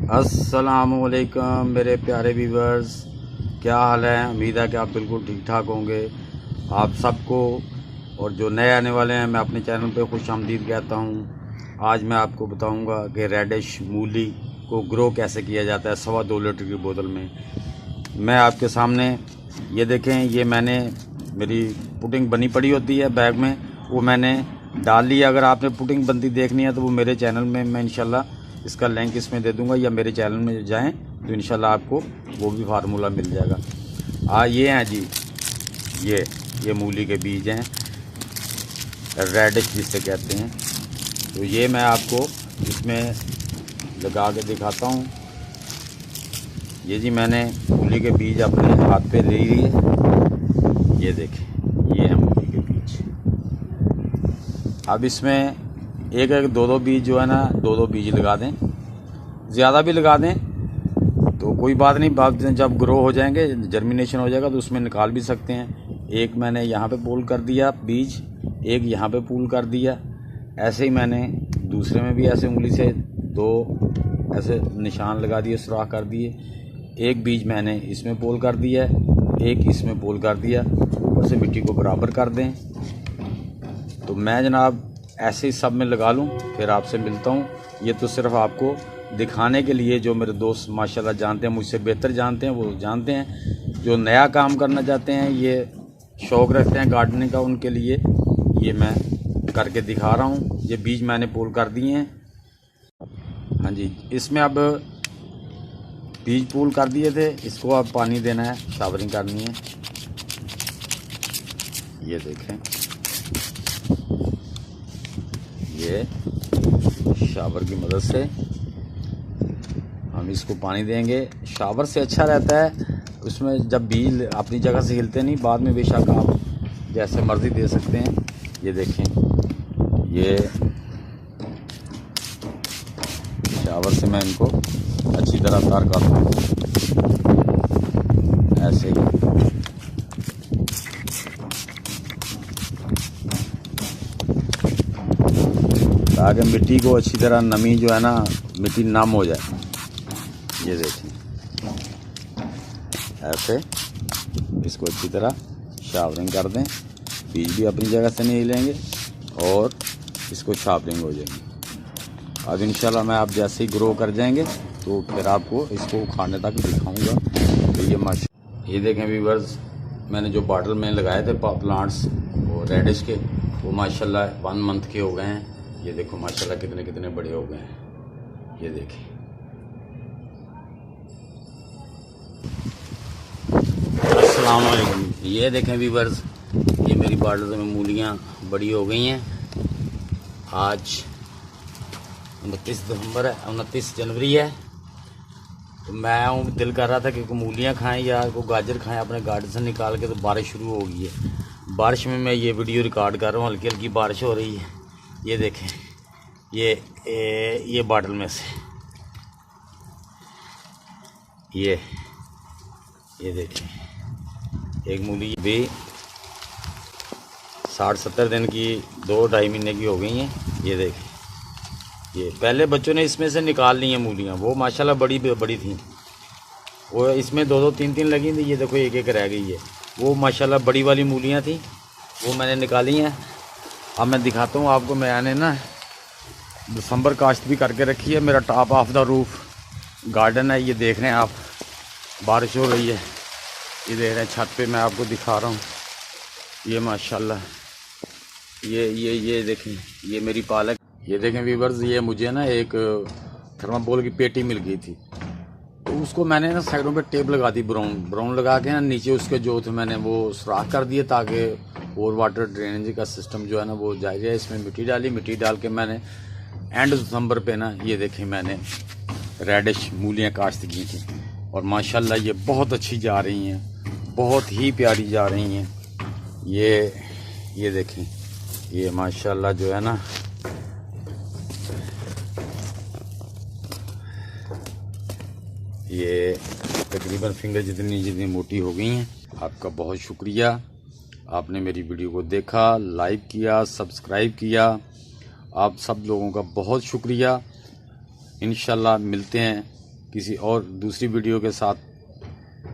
अस्सलामुअलैकुम मेरे प्यारे व्यूवर्स, क्या हाल है। उम्मीद है कि आप बिल्कुल ठीक ठाक होंगे। आप सबको और जो नए आने वाले हैं मैं अपने चैनल पे खुशामदीद कहता हूँ। आज मैं आपको बताऊँगा कि रेडिश मूली को ग्रो कैसे किया जाता है 2.25 लीटर की बोतल में। मैं आपके सामने ये देखें, ये मैंने मेरी पुटिंग बनी पड़ी होती है बैग में, वो मैंने डाल लिया। अगर आपने पुटिंग बनती देखनी है तो वो मेरे चैनल में मैं इंशाल्लाह इसका लिंक इसमें दे दूंगा, या मेरे चैनल में जाएं तो इंशाल्लाह आपको वो भी फार्मूला मिल जाएगा। ये हैं जी, ये मूली के बीज हैं, रेडिश जिसे कहते हैं। तो ये मैं आपको इसमें लगा के दिखाता हूँ। ये जी मैंने मूली के बीज अपने हाथ पे ले लिए, ये देखें, ये है मूली के बीज। अब इसमें एक दो बीज जो है ना, दो बीज लगा दें, ज़्यादा भी लगा दें तो कोई बात नहीं। बाद जब ग्रो हो जाएंगे, जर्मिनेशन हो जाएगा तो उसमें निकाल भी सकते हैं। एक मैंने यहाँ पे पुल कर दिया बीज, एक यहाँ पे पुल कर दिया। ऐसे ही मैंने दूसरे में भी ऐसे उंगली से 2 ऐसे निशान लगा दिए, सुराख कर दिए। एक बीज मैंने इसमें पोल कर दिया, एक इसमें पोल कर दिया। ऊपर से मिट्टी को बराबर कर दें। तो मैं जनाब ऐसे ही सब में लगा लूँ, फिर आपसे मिलता हूँ। ये तो सिर्फ आपको दिखाने के लिए, जो मेरे दोस्त माशाल्लाह जानते हैं, मुझसे बेहतर जानते हैं, वो जानते हैं। जो नया काम करना चाहते हैं, ये शौक़ रखते हैं गार्डनिंग का, उनके लिए ये मैं करके दिखा रहा हूँ। ये बीज मैंने पोल कर दिए हैं। हाँ जी, इसमें अब बीज पोल कर दिए थे, इसको अब पानी देना है, शावरिंग करनी है। ये देखें, ये शावर की मदद से हम इसको पानी देंगे। शावर से अच्छा रहता है, उसमें जब बीज अपनी जगह से हिलते नहीं, बाद में बेशक आप जैसे मर्ज़ी दे सकते हैं। ये देखें, ये शावर से मैं इनको अच्छी तरह तार करता हूँ, ऐसे ही। ताकि मिट्टी को अच्छी तरह नमी जो है ना, मिट्टी नम हो जाए। ये देखें, ऐसे इसको अच्छी तरह शावरिंग कर दें। बीज भी अपनी जगह से नहीं हिलेंगे और इसको शावरिंग हो जाएगी। अब इंशाल्लाह मैं आप जैसे ही ग्रो कर जाएंगे तो फिर आपको इसको उखाड़ने तक दिखाऊंगा। तो ये देखें व्यूअर्स, मैंने जो बॉटल में लगाए थे प्लांट्स वो रेडिश के, वो माशाल्लाह 1 मंथ के हो गए हैं। ये देखो माशाल्लाह कितने कितने बड़े हो गए हैं। ये देखें, अस्सलाम वालेकुम। ये देखें व्यूअर्स, ये मेरी बॉटल में मूलियाँ बड़ी हो गई हैं। आज 29 दिसंबर है, 29 जनवरी है। तो मैं दिल कर रहा था कि मूलियाँ खाएं या कोई गाजर खाएं अपने गार्डन से निकाल के। तो बारिश शुरू हो गई है, बारिश में मैं ये वीडियो रिकॉर्ड कर रहा हूँ। हल्की हल्की बारिश हो रही है। ये देखें, ये बॉटल में से ये देखें, एक मूली भी 60-70 दिन की, 2-2.5 महीने की हो गई हैं। ये देखें, ये पहले बच्चों ने इसमें से निकाल ली हैं मूलियाँ, वो माशाल्लाह बड़ी बड़ी थी। वो इसमें 2-2, 3-3 लगी थी। ये देखो एक रह गई है। वो माशाल्लाह बड़ी वाली मूलियाँ थी, वो मैंने निकाली हैं। अब मैं दिखाता हूँ आपको। मैंने ना दिसंबर काश्त भी करके रखी है। मेरा top of the roof garden है। ये देख रहे हैं आप, बारिश हो रही है। ये देख रहे हैं छत पे, मैं आपको दिखा रहा हूँ। ये माशाल्लाह, ये देखें, ये मेरी पालक। ये देखें व्यूअर्स, ये मुझे ना एक थर्माकोल की पेटी मिल गई थी, तो उसको मैंने ना साइडों पे टेप लगा दी, ब्राउन लगा के ना नीचे उसके जो थे मैंने वो सुराख कर दिए, ताकि और वाटर ड्रेनेज का सिस्टम जो है ना वो जाए। इसमें मिट्टी डाली, मिट्टी डाल के मैंने एंड दिसंबर पे ना, ये देखें, मैंने रेडिश मूलियाँ काश्त की थी और माशाल्लाह ये बहुत अच्छी जा रही हैं, बहुत ही प्यारी जा रही हैं। ये देखें, ये माशाल्लाह जो है ना, ये तकरीबन फिंगर जितनी मोटी हो गई हैं। आपका बहुत शुक्रिया, आपने मेरी वीडियो को देखा, लाइक किया, सब्सक्राइब किया। आप सब लोगों का बहुत शुक्रिया। इंशाल्लाह मिलते हैं किसी और दूसरी वीडियो के साथ।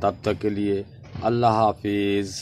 तब तक के लिए अल्लाह हाफिज़।